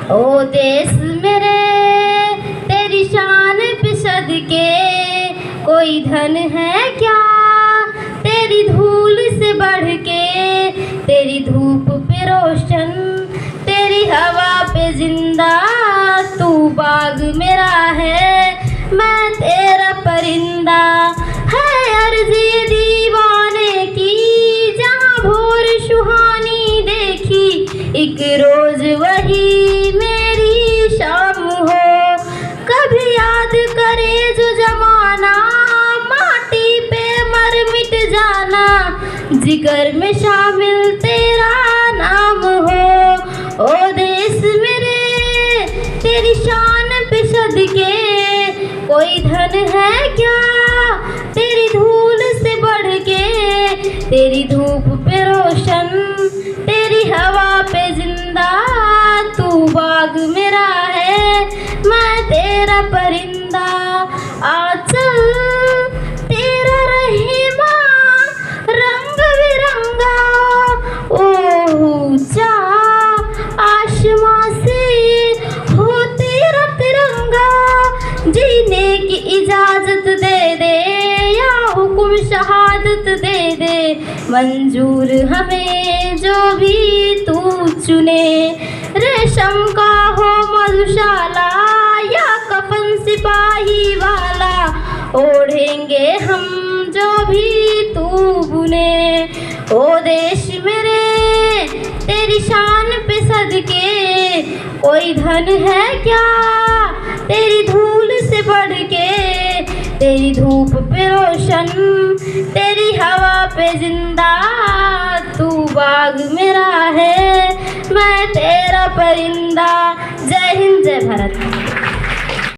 ओ देश मेरे तेरी शान पे सदके, कोई धन है क्या तेरी धूल से बढ़ के, तेरी धूप पे रोशन तेरी हवा पे जिंदा, तू बाग मेरा है मैं तेरा परिंदा। है अर्ज़ी दीवाने की जहाँ भोर सुहानी देखी, एक रोज वही मेरी शाम हो। कभी याद करे जो जमाना, माटी पे मर मिट जाना, जिगर में शामिल तेरा नाम हो। ओ देश मेरे तेरी शान पे सदके, कोई धन है क्या तेरी धूल से बढ़ के, तेरी धूप पे रोशन तेरी हवा पे जिंदा, तू बाग मेरा है मैं तेरा परिंदा। आंचल तेरा रहीमा रंग बिरंगा, ओ ऊंचा आसमां से हो तेरा तिरंगा, जीने की इजाजत दे दे या हुक्म शहादत दे दे, मंजूर हमें जो भी तू चुने। रेशम का हो मधुशाला या कफन सिपाही वाला, ओढ़ेंगे हम जो भी तू बुने। ओ देश मेरे तेरी शान पे सदके, कोई धन है क्या तेरी धूल से बढ़ के, तेरी धूप पे रोशन तेरी हवा पे जिंदा, तू बाग मेरा है मैं तेरा परिंदा। जय हिंद जय भारत।